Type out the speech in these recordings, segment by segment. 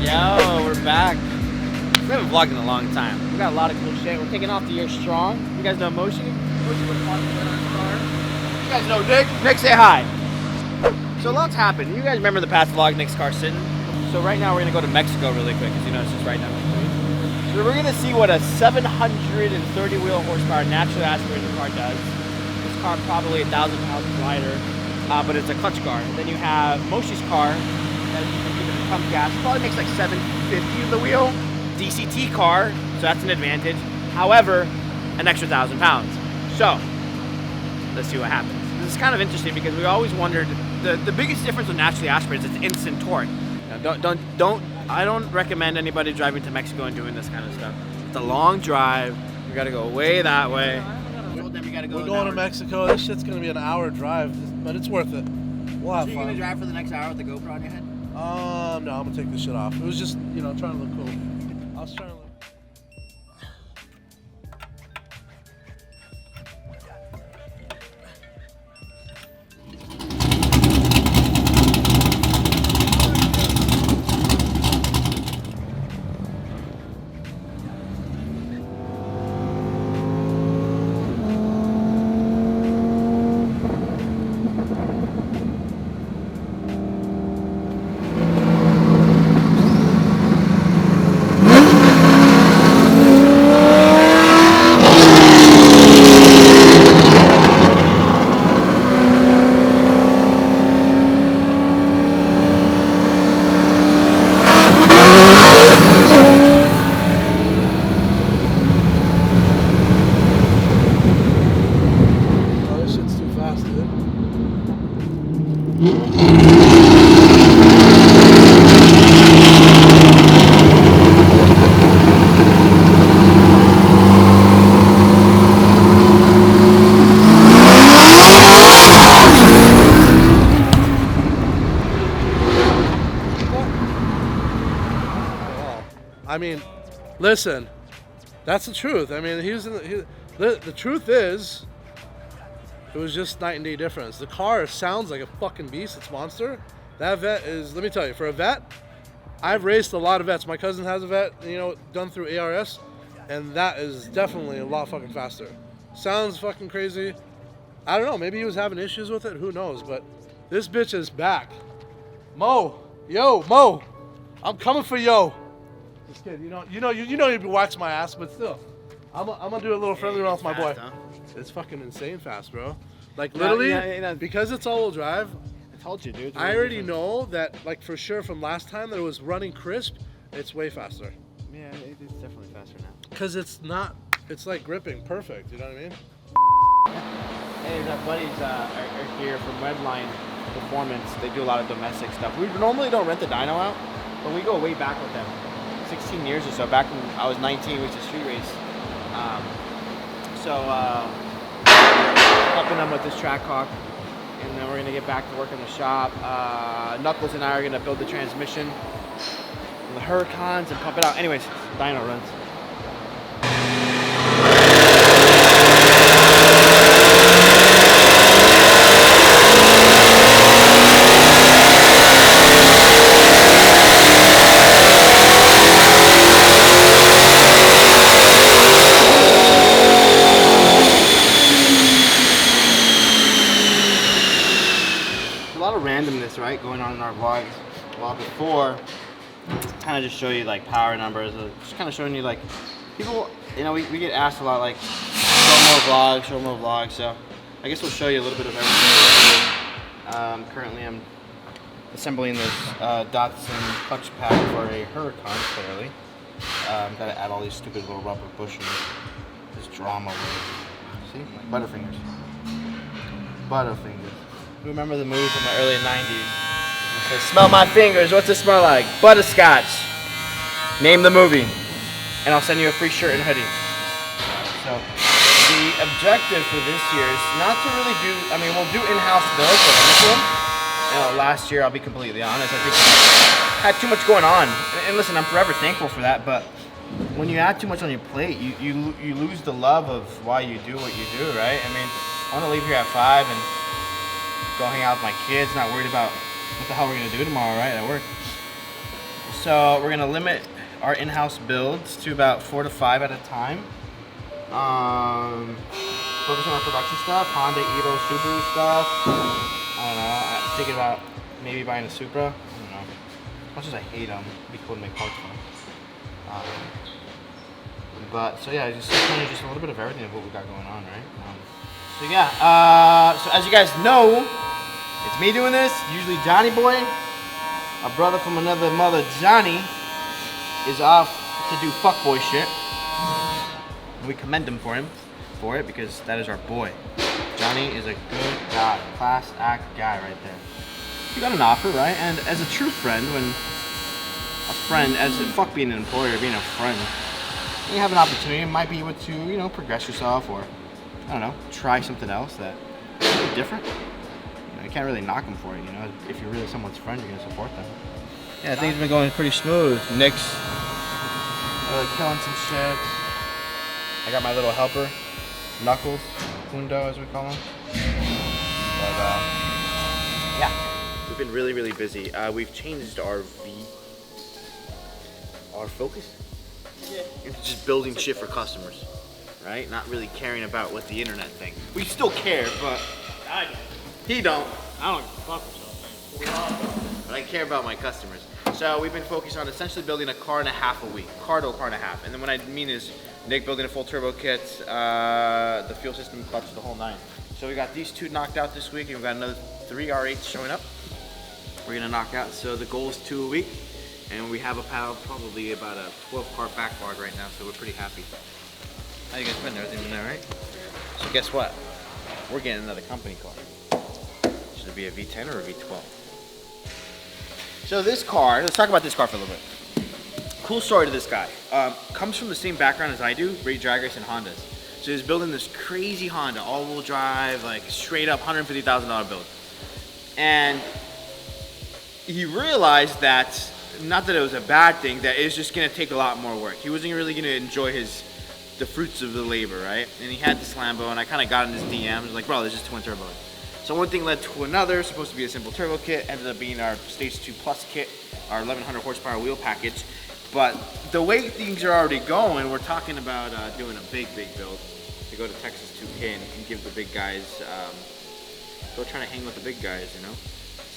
Yo, we're back. We haven't vlogged in a long time. We got a lot of cool shit. We're kicking off the year strong. You guys know Moshi? Moshi was parking in our car. You guys know Nick? Nick, say hi. So a lot's happened. You guys remember the past vlog, Nick's car sitting? So right now we're gonna go to Mexico really quick, because you know it's just right down the street. So we're gonna see what a 730 wheel horsepower naturally aspirated car does. This car probably 1,000 pounds lighter, but it's a clutch car. And then you have Moshi's car that you can give it pump gas. Probably makes like 750 of the wheel. DCT car, so that's an advantage. However, an extra 1,000 pounds. So let's see what happens. This is kind of interesting because we always wondered the biggest difference with naturally aspirated is instant torque. Now, I don't recommend anybody driving to Mexico and doing this kind of stuff. It's a long drive. You got to go way that way. We're going to Mexico. This shit's gonna be an hour drive, but it's worth it. We'll have fun. So you're gonna drive for the next hour with the GoPro on your head? No, I'm gonna take this shit off. It was just, you know, trying to look cool. I was trying to look. I mean, listen, that's the truth. I mean, the truth is, it was just night and day difference. The car sounds like a fucking beast. It's monster. That vet is, let me tell you, for a vet, I've raced a lot of vets. My cousin has a vet, you know, done through ARS, and that is definitely a lot fucking faster. Sounds fucking crazy. I don't know, maybe he was having issues with it, who knows, but this bitch is back. Mo, I'm coming for yo. Just kidding, you know you'd wax my ass, but still, I'm gonna do a little friendly round with my boy. Huh? It's fucking insane fast, bro. Like literally, because it's all-wheel drive. I told you, dude. I already know that, like for sure from last time that it was running crisp. It's way faster. Yeah, it's definitely faster now. Cause it's not. It's like gripping perfect. You know what I mean? Hey, our buddies are here from Redline Performance. They do a lot of domestic stuff. We normally don't rent the dyno out, but we go way back with them. 16 years or so. Back when I was 19, we used to street race. Helping them with this track hawk, and then we're gonna get back to work in the shop. Knuckles and I are gonna build the transmission, the Huracans, and pump it out. Anyways, dyno runs. Randomness, right, going on in our vlogs. While before, kind of just show you like power numbers, just kind of showing you like people, you know, we get asked a lot like show more vlogs, so I guess we'll show you a little bit of everything. Currently I'm assembling this Datsun clutch pack for a Huracan, clearly. Gotta add all these stupid little rubber bushings. This drama with, see, Butterfingers. You remember the movie from the early 90s? It says, smell my fingers, what's it smell like? Butterscotch. Name the movie. And I'll send you a free shirt and hoodie. So, the objective for this year is not to really do, I mean, we'll do in-house builds for this one. You know, last year, I'll be completely honest, I think I had too much going on. And listen, I'm forever thankful for that, but when you add too much on your plate, you lose the love of why you do what you do, right? I mean, I want to leave here at 5 and go hang out with my kids, not worried about what the hell we're gonna do tomorrow, right, at work. So we're gonna limit our in-house builds to about 4 to 5 at a time. Focus on our production stuff, Honda, Evo, Subaru stuff. I don't know, I'm thinking about maybe buying a Supra. I don't know. As much as I hate them, it'd be cool to make parts for them. But, so yeah, just kind of just a little bit of everything of what we got going on, right? So yeah, so as you guys know, it's me doing this. Usually Johnny Boy, a brother from another mother, Johnny, is off to do fuckboy shit. And we commend him for it because that is our boy. Johnny is a good guy, class act guy right there. He got an offer, right? And as a true friend, when a friend, fuck being an employer, being a friend, when you have an opportunity, it might be able to, you know, progress yourself or, I don't know, try something else that is different. You know, you can't really knock them for it, you know. If you're really someone's friend, you're gonna support them. Yeah, things have been going pretty smooth. Nick's killing some shit. I got my little helper, Knuckles, Kundo as we call him. But yeah, we've been really, really busy. We've changed our focus. Yeah. It's just building shit for customers, right? Not really caring about what the internet thinks. We still care, but I don't. He don't. I don't give a fuck what y'all think. But I care about my customers. So we've been focused on essentially building a car and a half a week. Car to a car and a half. And then what I mean is Nick building a full turbo kit, the fuel system, clutch, the whole 9. So we got these 2 knocked out this week and we've got another 3 R8s showing up. We're gonna knock out, so the goal is 2 a week. And we have probably about a 12-car backlog right now, so we're pretty happy. How you guys been? Everything been all right? So guess what? We're getting another company car. Should it be a V10 or a V12? So this car, let's talk about this car for a little bit. Cool story to this guy. Comes from the same background as I do, drag race and Hondas. So he's building this crazy Honda, all-wheel drive, like straight up $150,000 build. And he realized that, not that it was a bad thing, that it was just gonna take a lot more work. He wasn't really gonna enjoy the fruits of the labor, right? And he had this Lambo, and I kind of got in his DMs, like, bro, there's just twin turbos. So one thing led to another, supposed to be a simple turbo kit, ended up being our Stage 2 Plus kit, our 1100 horsepower wheel package. But the way things are already going, we're talking about doing a big build to go to Texas 2K and give the big guys, go trying to hang with the big guys, you know?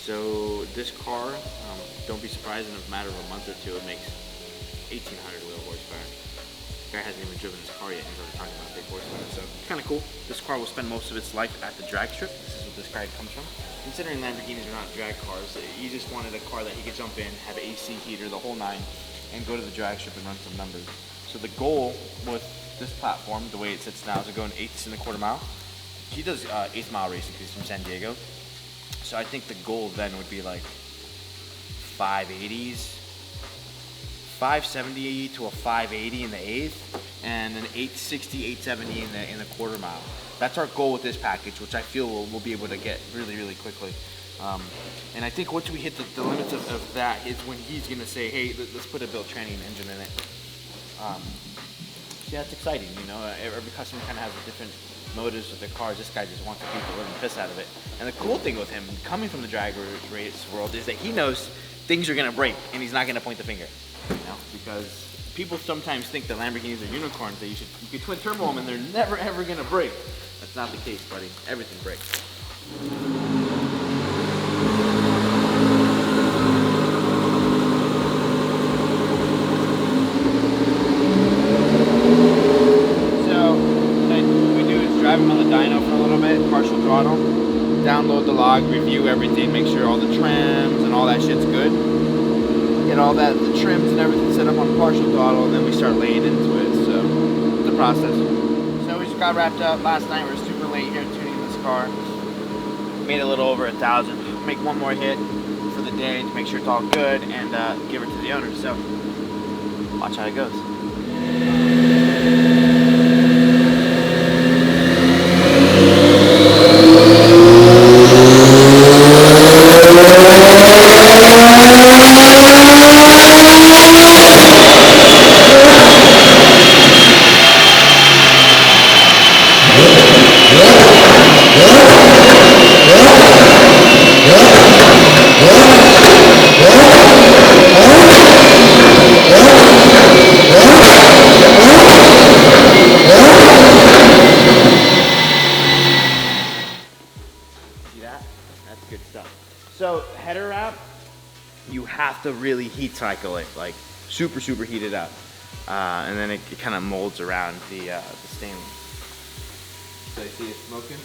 So this car, don't be surprised in a matter of a month or two, it makes 1,800 wheel horsepower. The guy hasn't even driven this car yet, he's already talking about big horsepower, so kind of cool. This car will spend most of its life at the drag strip. This is what this guy comes from. Considering Lamborghinis are not drag cars, he just wanted a car that he could jump in, have AC heater, the whole 9, and go to the drag strip and run some numbers. So the goal with this platform, the way it sits now, is to go in 1/8 and a quarter mile. He does 1/8 mile racing because he's from San Diego. So I think the goal then would be like 580s, 570 to a 580 in the 1/8, and an 860, 870 in the quarter mile. That's our goal with this package, which I feel we'll be able to get really, really quickly. And I think once we hit the limits of that is when he's gonna say, hey, let's put a built tranny engine in it. Yeah, it's exciting, you know. Every customer kind of has a different motives with their cars. This guy just wants to beat the living piss out of it. And the cool thing with him, coming from the drag race world, is that he knows things are gonna break, and he's not gonna point the finger. You know, because people sometimes think that Lamborghinis are unicorns, that you could twin turbo them and they're never ever gonna break. That's not the case, buddy. Everything breaks. Drive him on the dyno for a little bit, partial throttle, download the log, review everything, make sure all the trims and all that shit's good. Get all that, the trims and everything set up on partial throttle, and then we start laying into it, so it's a process. So we just got wrapped up last night. We were super late here tuning this car. Made a little over 1,000. Make one more hit for the day to make sure it's all good, and give it to the owner, so watch how it goes. really heat cycle it, like super heat it up, and then it kind of molds around the stainless. So you see it smoking?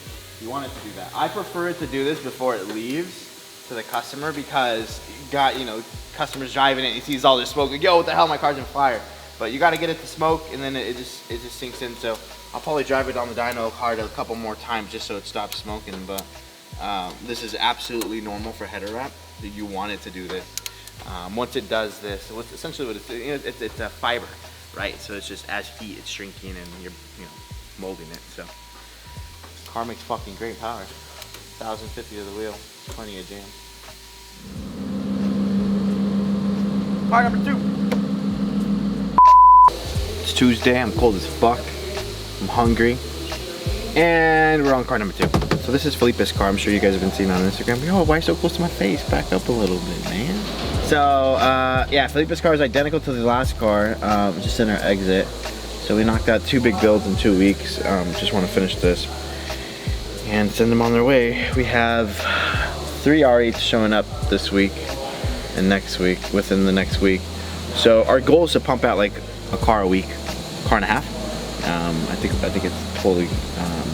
You want it to do that. I prefer it to do this before it leaves to the customer, because you got, you know, customers driving it and he sees all this smoke, like, yo, what the hell, my car's on fire. But you got to get it to smoke, and then it just sinks in. So I'll probably drive it on the dyno hard a couple more times just so it stops smoking. But this is absolutely normal for header wrap. You want it to do this. Once it does this, essentially what it's a fiber, right? So it's just as heat, it's shrinking, and you're molding it. So car makes fucking great power. 1,050 to the wheel, plenty of jam. Car number 2. It's Tuesday, I'm cold as fuck. I'm hungry. And we're on car number 2. So this is Felipe's car. I'm sure you guys have been seeing on Instagram. Yo, why so close to my face? Back up a little bit, man. So, yeah, Felipe's car is identical to the last car, just in our exit. So we knocked out 2 big builds in 2 weeks. Just want to finish this and send them on their way. We have 3 R8s showing up this week and next week, within the next week. So our goal is to pump out like a car a week, car and a half. I think it's totally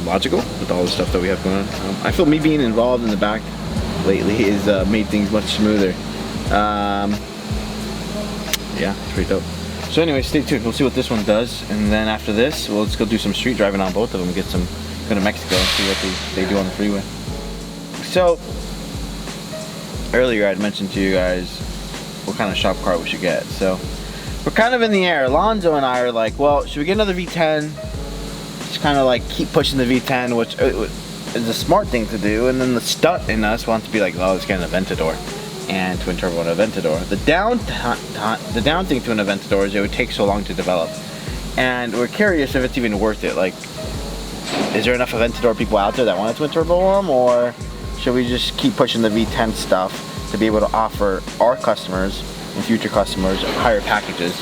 logical with all the stuff that we have going on. I feel me being involved in the back lately has made things much smoother. Yeah, it's pretty dope. So anyway, stay tuned. We'll see what this one does, and then after this, we'll just go do some street driving on both of them. Go to Mexico and see what they do on the freeway. So earlier I'd mentioned to you guys what kind of shop car we should get. So we're kind of in the air. Alonzo and I are like, well, should we get another V10? Just kind of like keep pushing the V10, which is a smart thing to do. And then the stunt in us wants to be like, oh, let's get an Aventador and twin turbo and Aventador. The down thing to an Aventador is it would take so long to develop, and we're curious if it's even worth it. Like, is there enough Aventador people out there that want a twin turbo one, or should we just keep pushing the V10 stuff to be able to offer our customers and future customers higher packages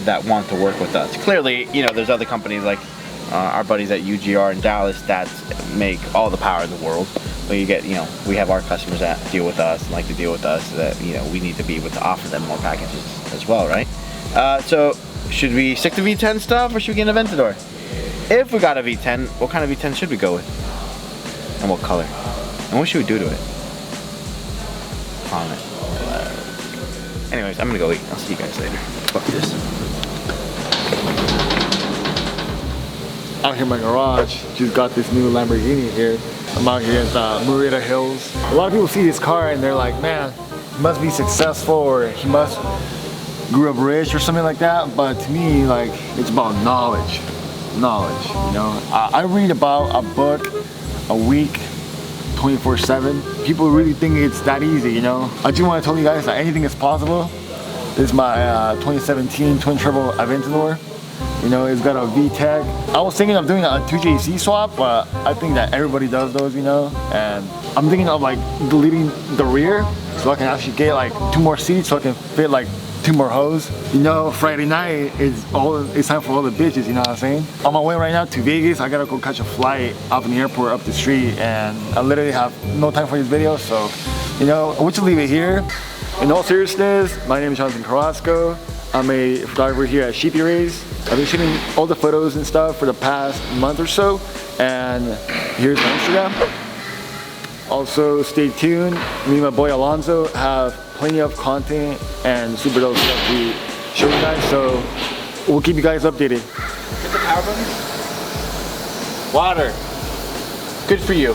that want to work with us? Clearly, you know, there's other companies like our buddies at UGR in Dallas that make all the power in the world. But you get, you know, we have our customers that deal with us and like to deal with us, that, you know, we need to be able to offer them more packages as well, right? So should we stick to V10 stuff, or should we get an Aventador? If we got a V10, what kind of V10 should we go with? And what color? And what should we do to it? Comment. Anyways, I'm gonna go eat. I'll see you guys later. Fuck this. Out here in my garage, just got this new Lamborghini here. I'm out here at the Murrieta Hills. A lot of people see this car and they're like, man, he must be successful, or he must grew up rich or something like that. But to me, like, it's about knowledge, you know. I read about a book a week, 24/7. People really think it's that easy, you know. I just want to tell you guys that anything is possible. This is my 2017 twin turbo Aventador. You know, it's got a VTEC. I was thinking of doing a 2JZ swap, but I think that everybody does those, you know. And I'm thinking of like deleting the rear so I can actually get like 2 more seats, so I can fit like 2 more hoes. You know, Friday night it's time for all the bitches, you know what I'm saying? On my way right now to Vegas. I gotta go catch a flight out from the airport up the street, and I literally have no time for this video, so, you know, we'll just leave it here. In all seriousness, my name is Jonathan Carrasco. I'm a photographer here at Sheepeyrace. I've been shooting all the photos and stuff for the past month or so, and here's my Instagram. Also, stay tuned. Me and my boy Alonzo have plenty of content and super dope stuff to show you guys, so we'll keep you guys updated. Hit the power button. Water. Good for you.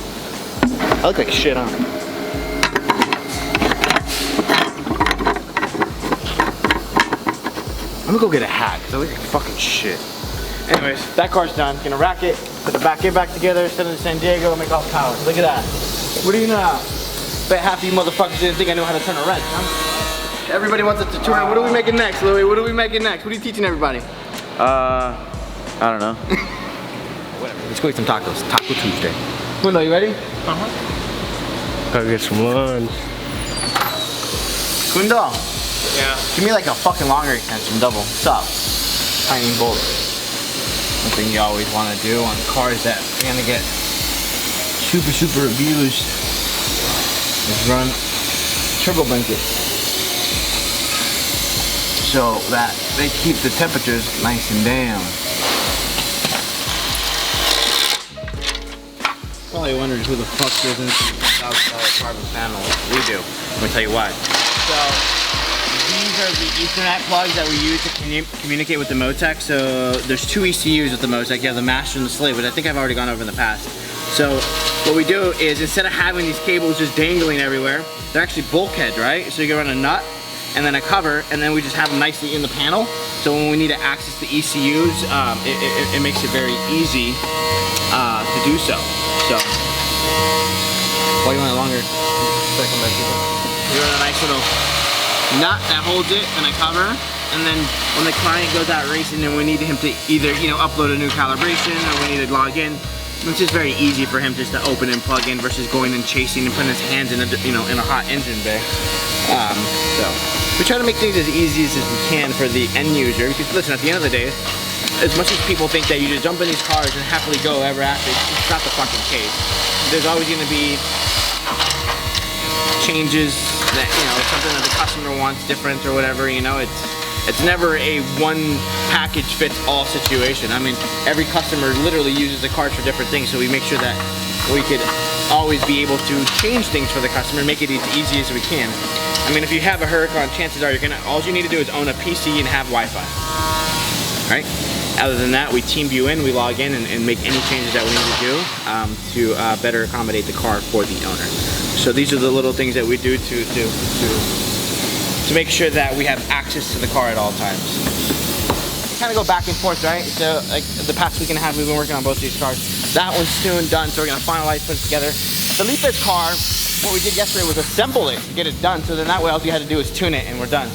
I look like shit, huh? I'm gonna go get a hat, because I look like fucking shit. Anyways, that car's done. Gonna rack it, put the back end back together, send it to San Diego, make all the power. Look at that. What do you know? Bet half of you motherfuckers didn't think I knew how to turn a wrench, huh? Everybody wants a tutorial. What are we making next, Louis? What are we making next? What are you teaching everybody? I don't know. Whatever. Let's go eat some tacos. Taco Tuesday. Mundo, you ready? Gotta get some lunch. Mundo. Yeah. Give me like a fucking longer extension, double. What's up? Tiny bolt. One thing you always want to do on cars that are gonna get super abused is run turbo blanket. so that they keep the temperatures nice and down. Probably wondering who the fuck doesn't $1,000 carbon panel. We do. Let me tell you why. So these are the Ethernet plugs that we use to communicate with the Motec. So there's two ECUs with the Motec. You have the master and the slave, which I think I've already gone over in the past. So what we do is instead of having these cables just dangling everywhere, they're actually bulkhead, right? So you can run a nut and then a cover, and then we just have them nicely in the panel. So when we need to access the ECUs, it makes it very easy to do so. So, why you want it longer? You run a nice little nut that holds it and a cover, and then when the client goes out racing and we need him to either, you know, upload a new calibration or we need to log in, it's just very easy for him just to open and plug in versus going and chasing and putting his hands in a, you know, in a hot engine bay. So we try to make things as easy as we can for the end user, because listen, at the end of the day, as much as people think that you just jump in these cars and happily go ever after, it's not the fucking case. There's always going to be changes that, you know, something that the customer wants different or whatever, you know, it's never a one package fits all situation. I mean, every customer literally uses the cars for different things, so we make sure that we could always be able to change things for the customer, make it as easy as we can. I mean, if you have a Huracan, chances are all you need to do is own a PC and have Wi-Fi, right? Other than that, we team view in, we log in and make any changes that we need to do to better accommodate the car for the owner. So these are the little things that we do to make sure that we have access to the car at all times. Kind of go back and forth, right? So like the past week and a half, we've been working on both these cars. That one's soon done, so we're gonna finalize, put it together. The Leaf's car, what we did yesterday was assemble it to get it done. So then that way, all you had to do is tune it and we're done.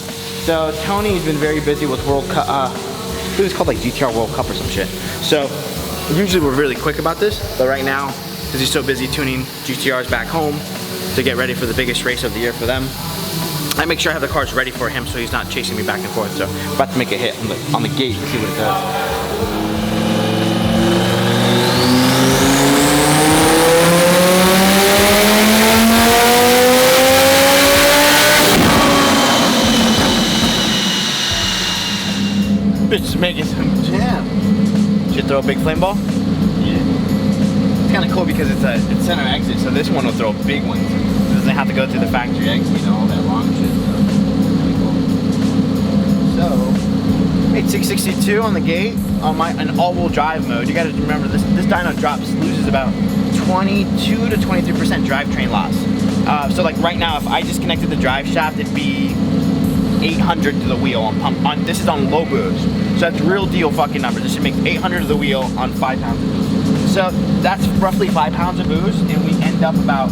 So Tony's been very busy with World Cup. I think it's called like GTR World Cup or some shit. So usually we're really quick about this, but right now, because he's so busy tuning GTRs back home to get ready for the biggest race of the year for them, I make sure I have the cars ready for him so he's not chasing me back and forth. So I'm about to make a hit on the gate and see what it does. Bitch, making some jam. Should throw a big flame ball? Yeah. It's kind of cool because it's center exit, so this one will throw big ones. It doesn't have to go through the factory exit, you know, all that long shit. So, 8662 on the gate on an all-wheel drive mode. You got to remember this dyno loses about 22 to 23% drivetrain loss. So like right now, if I disconnected the drive shaft, it'd be 800 to the wheel on pump. This is on low boost, so that's real deal fucking numbers. This should make 800 to the wheel on 5 pounds of boost. So that's roughly 5 pounds of boost, and we end up about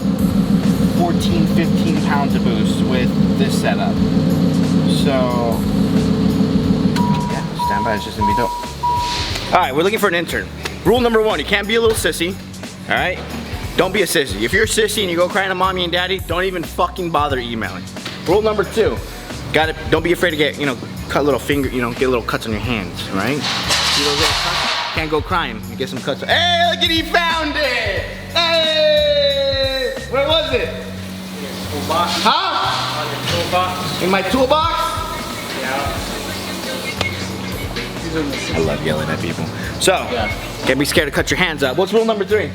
14, 15 pounds of boost with this setup. So yeah, stand by. It's just gonna be dope. All right, we're looking for an intern. Rule number 1: you can't be a little sissy. All right, don't be a sissy. If you're a sissy and you go crying to mommy and daddy, don't even fucking bother emailing. Rule number 2. Don't be afraid to get, you know, cut little finger, you know, get little cuts on your hands, right? See those little cuts? Can't go crying. You get some cuts. Hey, look at, he found it! Hey! Where was it? In your toolbox. Huh? On your toolbox. In my toolbox? Yeah. I love yelling at people. So, can't be scared to cut your hands up. What's rule number 3?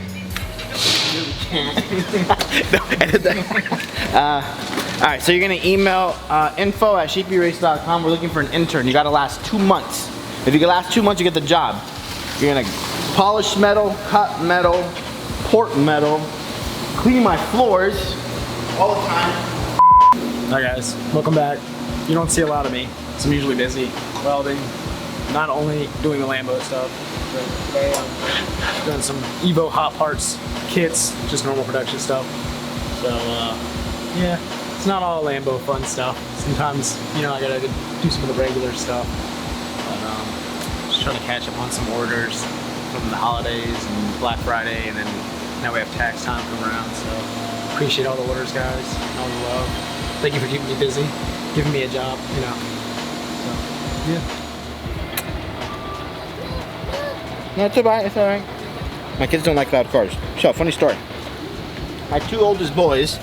No, edit that. Alright, so you're gonna email info@sheepeyrace.com. We're looking for an intern. You gotta last 2 months. If you can last 2 months, you get the job. You're gonna polish metal, cut metal, port metal, clean my floors all the time. Hi guys, welcome back. You don't see a lot of me, so I'm usually busy welding, not only doing the Lambo stuff, but today I'm doing some Evo hot parts, kits, just normal production stuff. So yeah, it's not all Lambo fun stuff. Sometimes, you know, I gotta do some of the regular stuff. But just trying to catch up on some orders from the holidays and Black Friday, and then now we have tax time coming around, so appreciate all the orders, guys, and all the love. Thank you for keeping me busy, giving me a job, you know. So, yeah. No, it's alright, it's alright. My kids don't like loud cars. So, funny story. My 2 oldest boys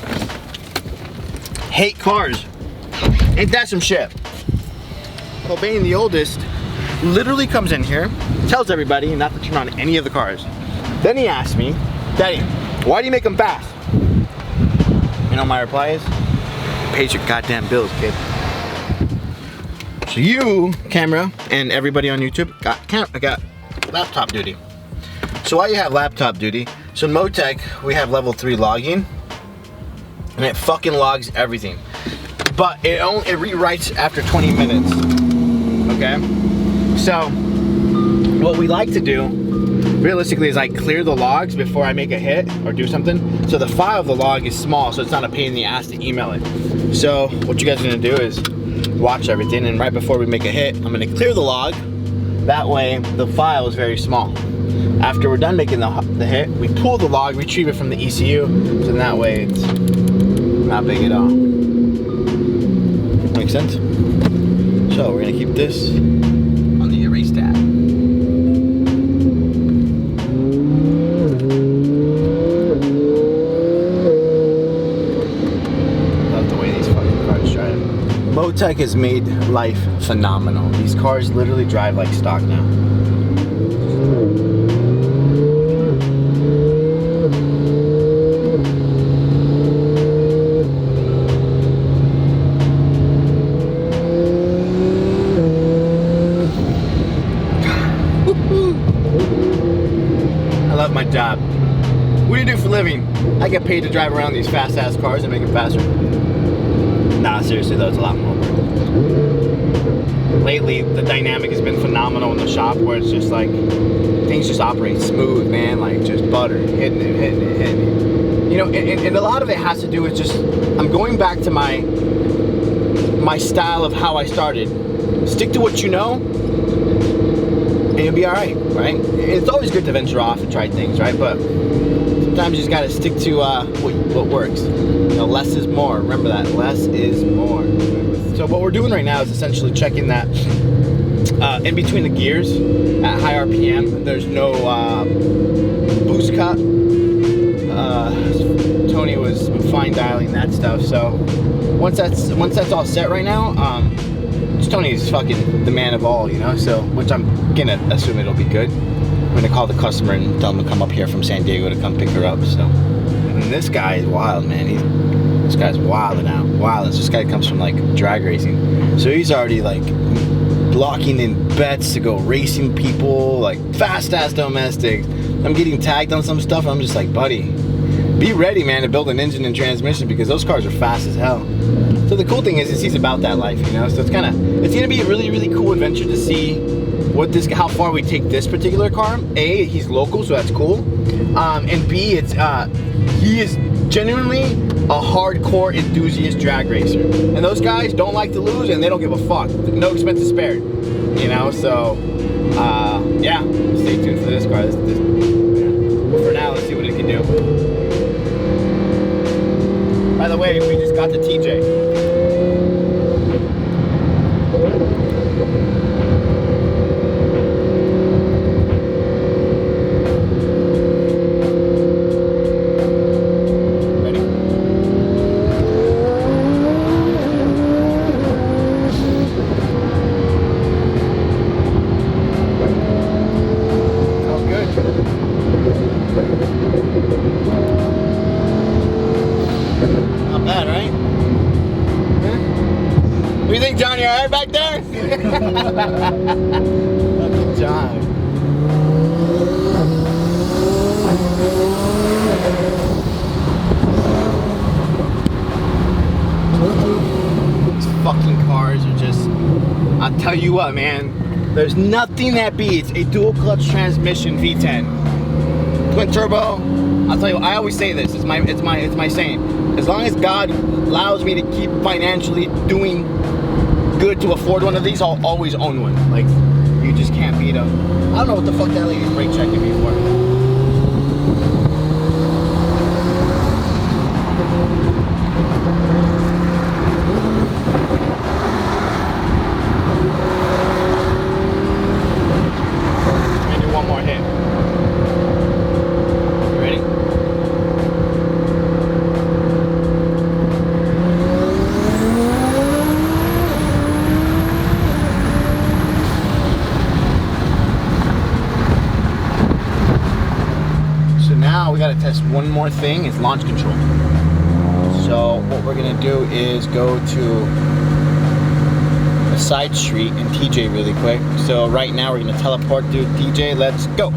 hate cars. Ain't that some shit? Cobain, the oldest, literally comes in here, tells everybody not to turn on any of the cars. Then he asked me, Daddy, why do you make them fast? You know my reply is, pay your goddamn bills, kid. So you, camera, and everybody on YouTube got laptop duty. So while you have laptop duty, so in Motec, we have level 3 logging, and it fucking logs everything. But it rewrites after 20 minutes, okay? So, what we like to do, realistically, is I clear the logs before I make a hit or do something. So the file of the log is small, so it's not a pain in the ass to email it. So what you guys are gonna do is watch everything, and right before we make a hit, I'm gonna clear the log. That way, the file is very small. After we're done making the hit, we pull the log, retrieve it from the ECU, so that way it's not big at all. Make sense? So we're gonna keep this on the erase tab. Love the way these fucking cars drive. Motec has made life phenomenal. These cars literally drive like stock now. I love my job. What do you do for a living? I get paid to drive around these fast ass cars and make them faster. Nah, seriously though, it's a lot more work. Lately, the dynamic has been phenomenal in the shop, where it's just like, things just operate smooth, man, like just butter, hitting it. You know, and a lot of it has to do with just, I'm going back to my style of how I started. Stick to what you know, and you'll be all right? It's always good to venture off and try things, right? But sometimes you just gotta stick to what works. You know, less is more. Remember that, less is more. So what we're doing right now is essentially checking that in between the gears at high RPM, there's no boost cut. Tony was fine dialing that stuff. So once that's all set right now, Tony's fucking the man of all, you know. So which I'm gonna assume it'll be good. I'm gonna call the customer and tell him to come up here from San Diego to come pick her up. So, and this guy is wild, man. This guy's wilding out. Wow, this guy comes from like drag racing, so he's already like blocking in bets to go racing people, like fast ass domestics. I'm getting tagged on some stuff, and I'm just like, buddy, be ready, man, to build an engine and transmission, because those cars are fast as hell. So the cool thing is he's about that life, you know. So it's gonna be a really cool adventure to see how far we take this particular car. A, he's local, so that's cool. And B, he is genuinely a hardcore enthusiast drag racer. And those guys don't like to lose, and they don't give a fuck. No expenses spared, you know. So yeah, stay tuned for this car. For now, let's see what it can do. By the way, we just got the TJ. What do you think, John? You alright back there? Fucking John. These fucking cars are just, I'll tell you what, man. There's nothing that beats a dual clutch transmission V10. Twin turbo. I'll tell you, I always say this. It's my saying. As long as God allows me to keep financially doing good to afford one of these, I'll always own one. Like, you just can't beat them. I don't know what the fuck that lady's brake checking me for. gotta test one more thing, is launch control. So what we're gonna do is go to a side street in TJ really quick. So right now we're gonna teleport to TJ. Let's go.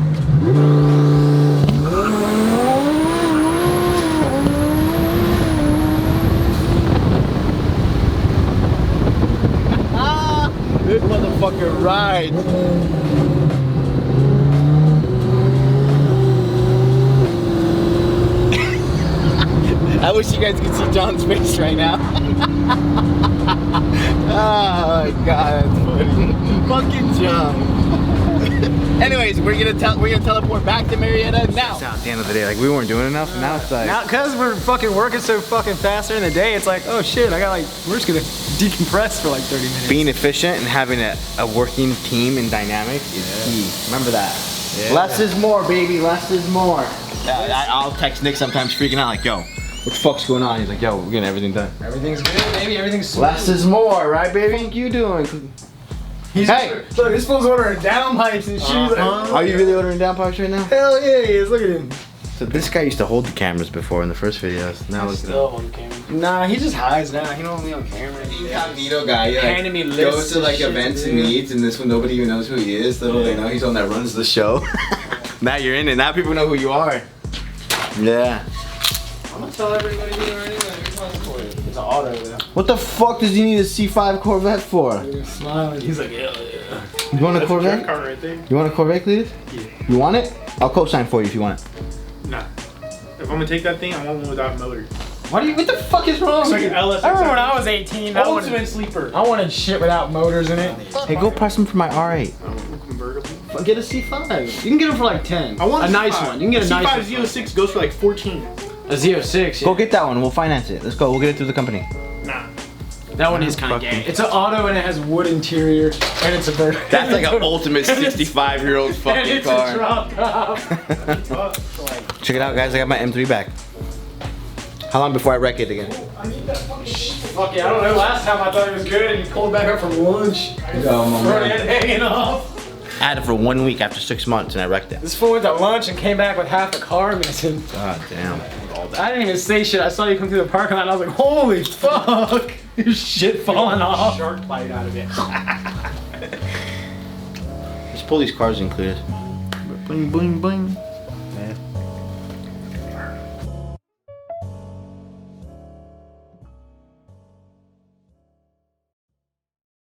This motherfucker rides. I wish you guys could see John's face right now. Oh my god, that's funny. Fucking John. Anyways, we're gonna teleport back to Marietta now. At the end of the day, like we weren't doing enough, and now it's like. Now, cause we're fucking working so fucking fast during the day, it's like, oh shit, I got like, we're just gonna decompress for like 30 minutes. Being efficient and having a working team and dynamic is key. Remember that. Yeah. Less is more, baby. Less is more. I'll text Nick sometimes freaking out like, yo, what the fuck's going on? He's like, yo, we're getting everything done. Everything's good, baby. Everything's sweet. Less is more, right, baby? What are you doing? Hey, look, this fool's ordering down pipes and shoes. Are you really ordering down pipes right now? Hell yeah, he is. Look at him. So this guy used to hold the cameras before in the first videos. Now look at him. on camera. Nah, he just hides now. He don't be on camera. Incognito guy. He Handing me goes lists to like and shit, events dude. and meets, and this one nobody even knows who he is. Little they know he's on that runs the show. Now you're in it. Now people know who you are. Yeah. I'm gonna tell everybody here already. It's an auto though. What the fuck does he need a C5 Corvette for? He's smiling. He's like, hell yeah. You want a Corvette? Car right there. You want a Corvette, Cletus? Yeah. You want it? I'll co-sign for you if you want it. Nah. If I'm gonna take that thing, I want one without motor. What the fuck is wrong It's with like you? an LS. I remember when I was 18, I wanted, Ultimate sleeper. I wanted shit without motors in it. Hey, go press him for my R8. Convertible. Get a C5. You can get them for like 10. I want a nice C5. one. You can get a nice C5 Z06 goes for like 14. A Z06. Yeah. Go get that one. We'll finance it. Let's go. We'll get it through the company. Nah. That one is kind of gay. It's an auto and it has wood interior and it's a bird. That's like an ultimate 65-year-old and fucking it's a car. drop top. Check it out, guys. I got my M3 back. How long before I wreck it again? Fuck yeah, I don't know. Last time I thought it was good and you pulled back up from lunch. Oh, my Front end hanging off. I had it for 1 week after 6 months and I wrecked it. This fool went to lunch and came back with half the car missing. God damn. I didn't even say shit. I saw you come through the parking lot and I was like, holy fuck. Your shit falling off. Shark bite out of it. Let's pull these cars in, Cletus. Bling, bling, bling.